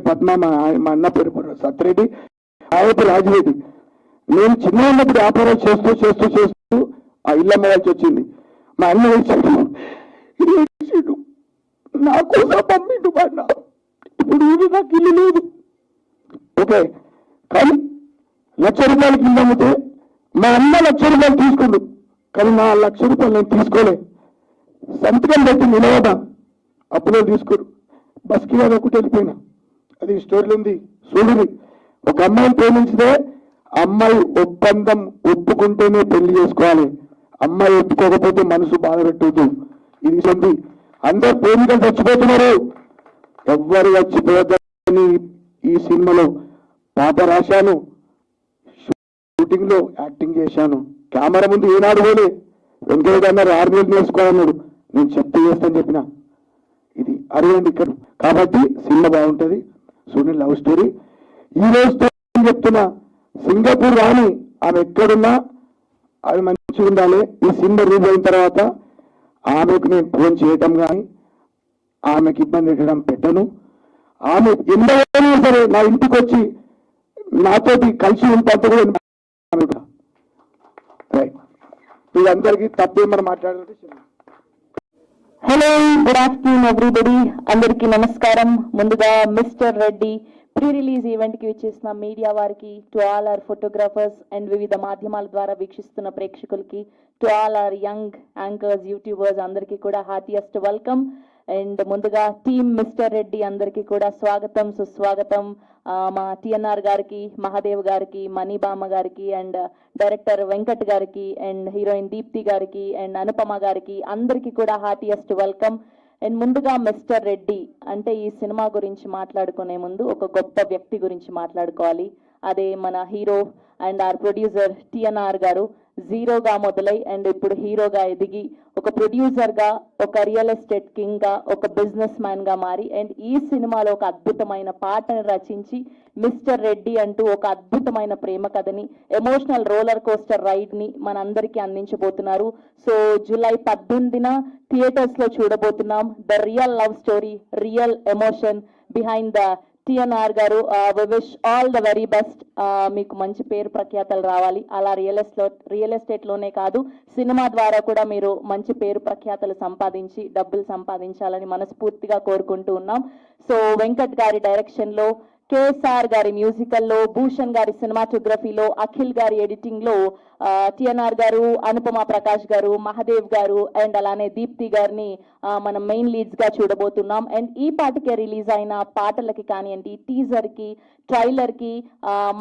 పద్మ, మా అన్న పేరు సత్రెడ్డి, ఆయన రాజిరెడ్డి. నేను చిన్న ఉన్నప్పుడు వ్యాపారం చేస్తూ చేస్తూ చేస్తూ ఆ ఇల్లు అమ్మవాల్సి వచ్చింది. మా అన్న వేసాడు, నా కోసం పంపిండు మా అన్న. ఇప్పుడు నాకు ఇల్లు లేదు. ఓకే, కానీ 1,00,000 రూపాయలకి ఇల్లు అమ్మితే మా అన్న 1,00,000 రూపాయలు తీసుకుండు, కానీ నా 1,00,000 రూపాయలు నేను తీసుకోలే. సంతకం పెట్టి నిలవదా అప్పులో తీసుకోరు. బస్కి వాడు ఒకటి వెళ్ళిపోయినా. అది స్టోరీలో ఉంది, చూడండి. ఒక అమ్మాయిని ప్రేమించితే అమ్మాయి ఒప్పందం ఒప్పుకుంటేనే పెళ్లి చేసుకోవాలి. అమ్మాయి ఒప్పుకోకపోతే మనసు బాధ పెట్టదు. ఇది ఉంది. అందరు ప్రేమికలు చచ్చిపోతున్నారు, ఎవ్వరు చచ్చిపోద్దని ఈ సినిమాలో పాట రాశాను, షూటింగ్ లో యాక్టింగ్ చేశాను. కెమెరా ముందు ఏనాడు పోలే. వెంకయ్య అన్నారు 6 నెలలు నేర్చుకోవాలన్నాడు, నేను చెప్తే చేస్తాను చెప్పిన. ఇది అరవండి ఇక్కడ. కాబట్టి సినిమా బాగుంటుంది. చూడండి, లవ్ స్టోరీ. ఈ రోజుతో చెప్తున్నా, సింగపూర్ రాని ఆమె ఎక్కడున్నా ఆమె మంచిగా ఉండాలి. ఈ సినిమా రిలీజ్ అయిన తర్వాత ఆమెకు నేను ఫోన్ చేయటం కానీ ఆమెకి ఇబ్బంది పెట్టడం పెట్టను. ఆమె ఎందరైనా సరే నా ఇంటికి వచ్చి నాతోటి కలిసి ఉంటాంత కూడా వీళ్ళందరికీ తప్పేమని మాట్లాడాలంటే. Hello, good afternoon everybody. అందరికీ నమస్కారం. ముందుగా mister Reddy pre release event కి విచ్చేసిన మీడియా వారికి, to all our photographers and వివిధ మాధ్యమాల ద్వారా వీక్షిస్తున్న ప్రేక్షకులకి, to all our young anchors, YouTubers అందరికీ కూడా హార్టియెస్ట్ వెల్కమ్. అండ్ ముందుగా టీమ్ మిస్టర్ రెడ్డి అందరికీ కూడా స్వాగతం, సుస్వాగతం. మా టిఎన్ఆర్ గారికి, మహాదేవ్ గారికి, మణిబామ గారికి, అండ్ డైరెక్టర్ వెంకట్ గారికి, అండ్ హీరోయిన్ దీప్తి గారికి, అండ్ అనుపమ గారికి అందరికీ కూడా హార్టియెస్ట్ వెల్కమ్. అండ్ ముందుగా మిస్టర్ రెడ్డి అంటే ఈ సినిమా గురించి మాట్లాడుకునే ముందు ఒక గొప్ప వ్యక్తి గురించి మాట్లాడుకోవాలి. అదే మన hero and our producer TNR గారు. జీరోగా మొదలై అండ్ ఇప్పుడు హీరోగా ఎదిగి, ఒక ప్రొడ్యూసర్గా, ఒక రియల్ ఎస్టేట్ కింగ్గా, ఒక బిజినెస్ మ్యాన్గా మారి, అండ్ ఈ సినిమాలో ఒక అద్భుతమైన పాటను రచించి మిస్టర్ రెడ్డి అంటూ ఒక అద్భుతమైన ప్రేమ కథని, ఎమోషనల్ రోలర్ కోస్టర్ రైడ్ని మనందరికీ అందించబోతున్నారు. సో జూలై 18న థియేటర్స్లో చూడబోతున్నాం. The real love story, real emotion behind the TNR గారు. We wish all the very best. మీకు మంచి పేరు ప్రఖ్యాతలు రావాలి. అలా రియల్ ఎస్టేట్లోనే కాదు, సినిమా ద్వారా కూడా మీరు మంచి పేరు ప్రఖ్యాతలు సంపాదించి డబ్బులు సంపాదించాలని మనస్ఫూర్తిగా కోరుకుంటూ ఉన్నాం. సో వెంకట్ గారి డైరెక్షన్లో, కేఎస్ఆర్ గారి మ్యూజికల్లో, భూషణ్ గారి సినిమాటోగ్రఫీలో, అఖిల్ గారి ఎడిటింగ్లో టిఎన్ఆర్ గారు, అనుపమ ప్రకాష్ గారు, మహాదేవ్ గారు అండ్ అలానే దీప్తి గారిని మనం మెయిన్ లీడ్స్గా చూడబోతున్నాం. అండ్ ఈ పాటకే రిలీజ్ అయిన పాటలకి కానివ్వండి, టీజర్కి, ట్రైలర్కి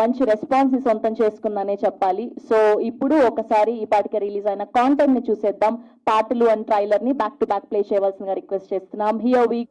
మంచి రెస్పాన్స్ సొంతం చేసుకుందనే చెప్పాలి. సో ఇప్పుడు ఒకసారి ఈ పాటకే రిలీజ్ అయిన కాంటెంట్ని చూసేద్దాం. పాటలు అండ్ ట్రైలర్ని బ్యాక్ టు బ్యాక్ ప్లే చేయవలసిందిగా రిక్వెస్ట్ చేస్తున్నాం. Here we.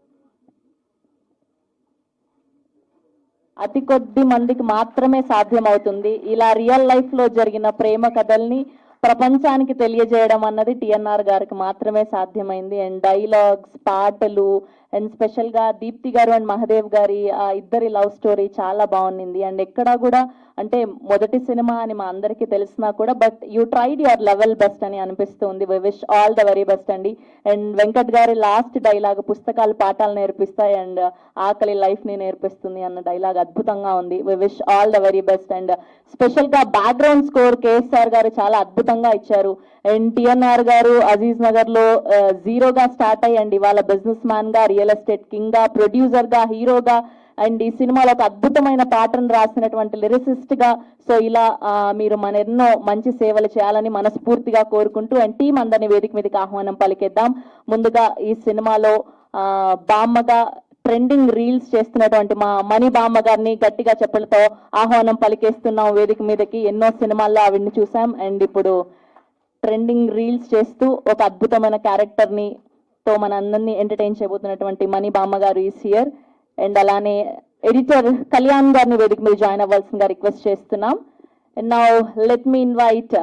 అతి కొద్ది మందికి మాత్రమే సాధ్యమవుతుంది ఇలా రియల్ లైఫ్ లో జరిగిన ప్రేమ కథల్ని ప్రపంచానికి తెలియజేయడం అన్నది టిఎన్ఆర్ గారికి మాత్రమే సాధ్యమైంది. అండ్ డైలాగ్స్, పాటలు అండ్ స్పెషల్ గా దీప్తి గారు అండ్ మహాదేవ్ గారి ఇద్దరి లవ్ స్టోరీ చాలా బాగుంది. అండ్ ఎక్కడా కూడా అంటే మొదటి సినిమా అని మా అందరికీ తెలిసినా కూడా but you tried your level best అని అనిపిస్తుంది. We wish all the very best అండి. అండ్ వెంకట్ గారి లాస్ట్ డైలాగ్, పుస్తకాలు పాఠాలు నేర్పిస్తాయి అండ్ ఆకలి లైఫ్ ని నేర్పిస్తుంది అన్న డైలాగ్ అద్భుతంగా ఉంది. We wish all the very best. And special గా బ్యాక్గ్రౌండ్ స్కోర్ కేఎస్ఆర్ గారు చాలా అద్భుతంగా ఇచ్చారు. అండ్ టిఎన్ఆర్ గారు అజీజ్ నగర్ లో జీరోగా స్టార్ట్ అయ్యండి ఇవాళ బిజినెస్ మ్యాన్ గా, రియల్ ఎస్టేట్ కింగ్ గా, ప్రొడ్యూసర్ గా, హీరోగా అండ్ ఈ సినిమాలో ఒక అద్భుతమైన పాటను రాసినటువంటి లిరిసిస్ట్ గా. సో ఇలా మీరు మన ఎన్నో మంచి సేవలు చేయాలని మనస్ఫూర్తిగా కోరుకుంటూ అండ్ టీం అందరినీ వేదిక మీదకి ఆహ్వానం పలికేద్దాం. ముందుగా ఈ సినిమాలో బామ్మగా ట్రెండింగ్ రీల్స్ చేస్తున్నటువంటి మా మణి బామ్మ గారిని గట్టిగా చెప్పలతో ఆహ్వానం పలికేస్తున్నాం వేదిక మీదకి. ఎన్నో సినిమాల్లో ఆవిడ్ని చూసాం అండ్ ఇప్పుడు ట్రెండింగ్ రీల్స్ చేస్తూ ఒక అద్భుతమైన క్యారెక్టర్ని తో మన అందరినీ ఎంటర్టైన్ చేయబోతున్నటువంటి మణి బామ్మ గారు ఈస్ హియర్. అండ్ అలానే ఎడిటర్ కళ్యాణ్ గారిని వేదిక మీద జాయిన్ అవ్వాల్సిందిగా రిక్వెస్ట్ చేస్తున్నాం. And now let me invite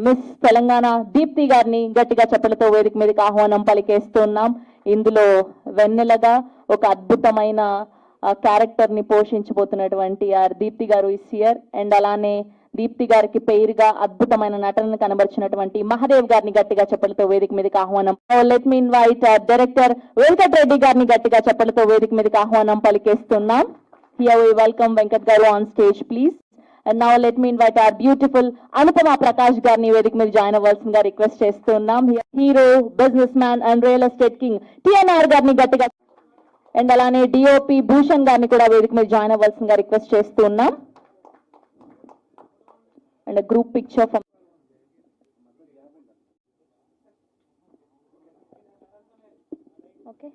miss Telangana Deepti గారిని గట్టిగా చెప్పలతో వేదిక మీదకి ఆహ్వానం పలికేస్తున్నాం. ఇందులో వెన్నెలగా ఒక అద్భుతమైన క్యారెక్టర్ ని పోషించబోతున్నటువంటి దీప్తి గారు ఈస్ హియర్. అండ్ అలానే దీప్తి గారికి పేరుగా అద్భుతమైన నటనను కనబరిచినటువంటి మహదేవ్ గారిని గట్టిగా చెప్పలతో వేదిక మీదకి ఆహ్వానం. Let me invite director Venkat Reddy గారిని గట్టిగా చెప్పలతో వేదిక మీదకి ఆహ్వానం పలికేస్తున్నాం. Here we welcome Venkat Garu on stage, please. And now let me invite our beautiful Anupama Prakash గారిని వేదిక మీద జాయిన్ అవ్వాల్సిందిగా రిక్వెస్ట్ చేస్తున్నాం. Hero, business man and real estate king TNR గారిని గట్టిగా, అండ్ అలానే డిఓపి భూషణ్ గారిని కూడా వేదిక మీద జాయిన్ అవ్వాల్సిందిగా రిక్వెస్ట్ చేస్తున్నాం. And group picture from okay.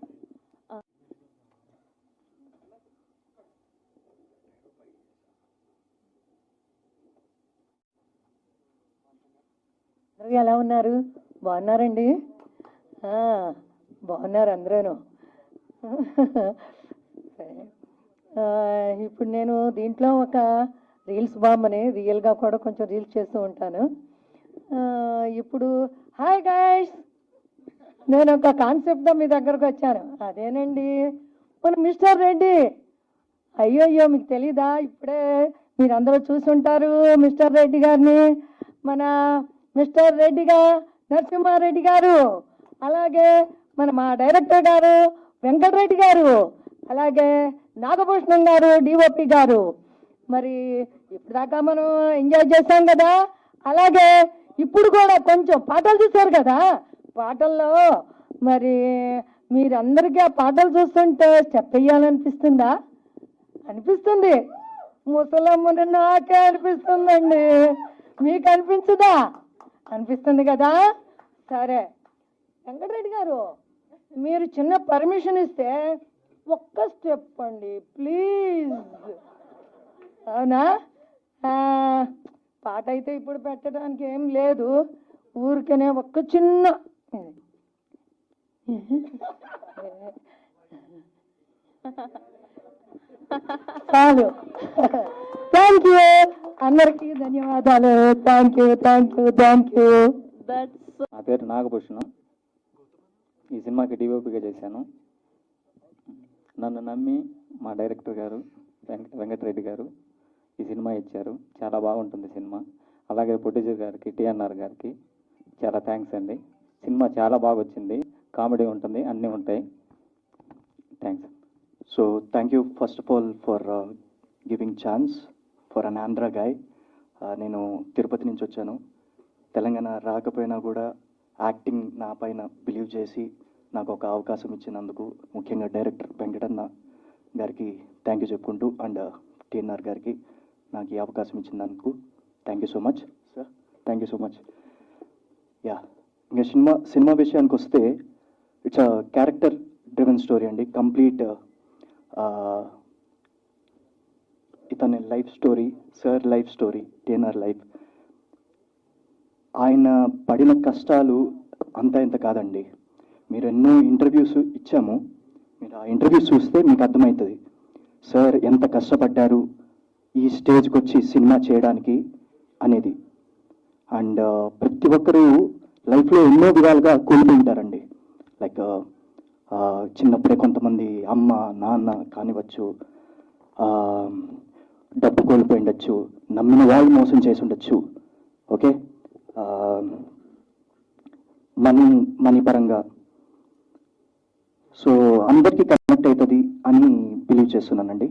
అందరూ ఎలా ఉన్నారు? బాగున్నారండి? బాగున్నారు అందరూను. సరే, ఇప్పుడు నేను దీంట్లో ఒక రీల్స్ బామ్మని, రియల్గా కూడా కొంచెం రీల్స్ చేస్తూ ఉంటాను. ఇప్పుడు హాయ్ గైస్, నేను ఒక కాన్సెప్ట్తో మీ దగ్గరకు వచ్చాను. అదేనండి మన మిస్టర్ రెడ్డి. అయ్యో మీకు తెలీదా? ఇప్పుడే మీరందరూ చూసుంటారు మిస్టర్ రెడ్డి గారిని. మన మిస్టర్ రెడ్డిగా నరసింహారెడ్డి గారు, అలాగే మా డైరెక్టర్ గారు వెంకటరెడ్డి గారు, అలాగే నాగభూషణం గారు డిఓపి గారు. మరి ఇప్పుడు దాకా మనం ఎంజాయ్ చేశాం కదా, అలాగే ఇప్పుడు కూడా కొంచెం పాటలు చూశారు కదా. పాటల్లో మరి మీరందరికీ ఆ పాటలు చూస్తుంటే స్టెప్ వేయాలనిపిస్తుందా? అనిపిస్తుంది. ముసలమ్మని నాకే అనిపిస్తుందండి, మీకు అనిపించదా? అనిపిస్తుంది కదా. సరే వెంకటరెడ్డి గారు, మీరు చిన్న పర్మిషన్ ఇస్తే ఒక్క స్టెప్ అండి ప్లీజ్. అవునా? పాట అయితే ఇప్పుడు పెట్టడానికి ఏం లేదు, ఊరికనే ఒక్క చిన్న చాలు. థ్యాంక్ యూ, అందరికీ ధన్యవాదాలు. Thank you. నా పేరు నాగభూషణం. ఈ సినిమాకి డిఓపిగా చేశాను. నన్ను నమ్మి మా డైరెక్టర్ గారు వెంకటరెడ్డి గారు ఈ సినిమా ఇచ్చారు. చాలా బాగుంటుంది సినిమా. అలాగే ప్రొడ్యూసర్ గారికి టిఎన్ఆర్ గారికి చాలా థ్యాంక్స్ అండి. సినిమా చాలా బాగా వచ్చింది, కామెడీ ఉంటుంది, అన్నీ ఉంటాయి. Thanks. So thank you first of all for giving chance for an Andhra guy. నేను తిరుపతి నుంచి వచ్చాను. తెలంగాణ రాకపోయినా కూడా యాక్టింగ్ నా పైన బిలీవ్ చేసి నాకు ఒక అవకాశం ఇచ్చినందుకు ముఖ్యంగా డైరెక్టర్ వెంకటన్న గారికి థ్యాంక్ యూ చెప్పుకుంటూ, అండ్ టిఎన్ఆర్ గారికి నాకు ఈ అవకాశం ఇచ్చినందుకు thank you so much sir. Thank you so much. Yeah, ఇంకా సినిమా విషయానికి వస్తే it's a character driven story అండి. కంప్లీట్ ఇతని life story, sir life story, TNR life. ఆయన పడిన కష్టాలు అంతా ఇంత కాదండి. మీరు ఎన్నో ఇంటర్వ్యూస్ ఇచ్చాము, మీరు ఆ ఇంటర్వ్యూస్ చూస్తే మీకు అర్థమవుతుంది సార్ ఎంత కష్టపడ్డారు ఈ స్టేజ్కి వచ్చి సినిమా చేయడానికి అనేది. అండ్ ప్రతి ఒక్కరూ లైఫ్లో ఎన్నో విధాలుగా కోల్పోయింటారండి. లైక్ చిన్నప్పుడే కొంతమంది అమ్మ నాన్న కానివచ్చు, డబ్బు కోల్పోయి ఉండొచ్చు, నమ్మిన వాళ్ళు మోసం చేసి ఉండొచ్చు. ఓకే, మనీ పరంగా. సో అందరికీ కనెక్ట్ అవుతుంది అని బిలీవ్ చేస్తున్నానండి.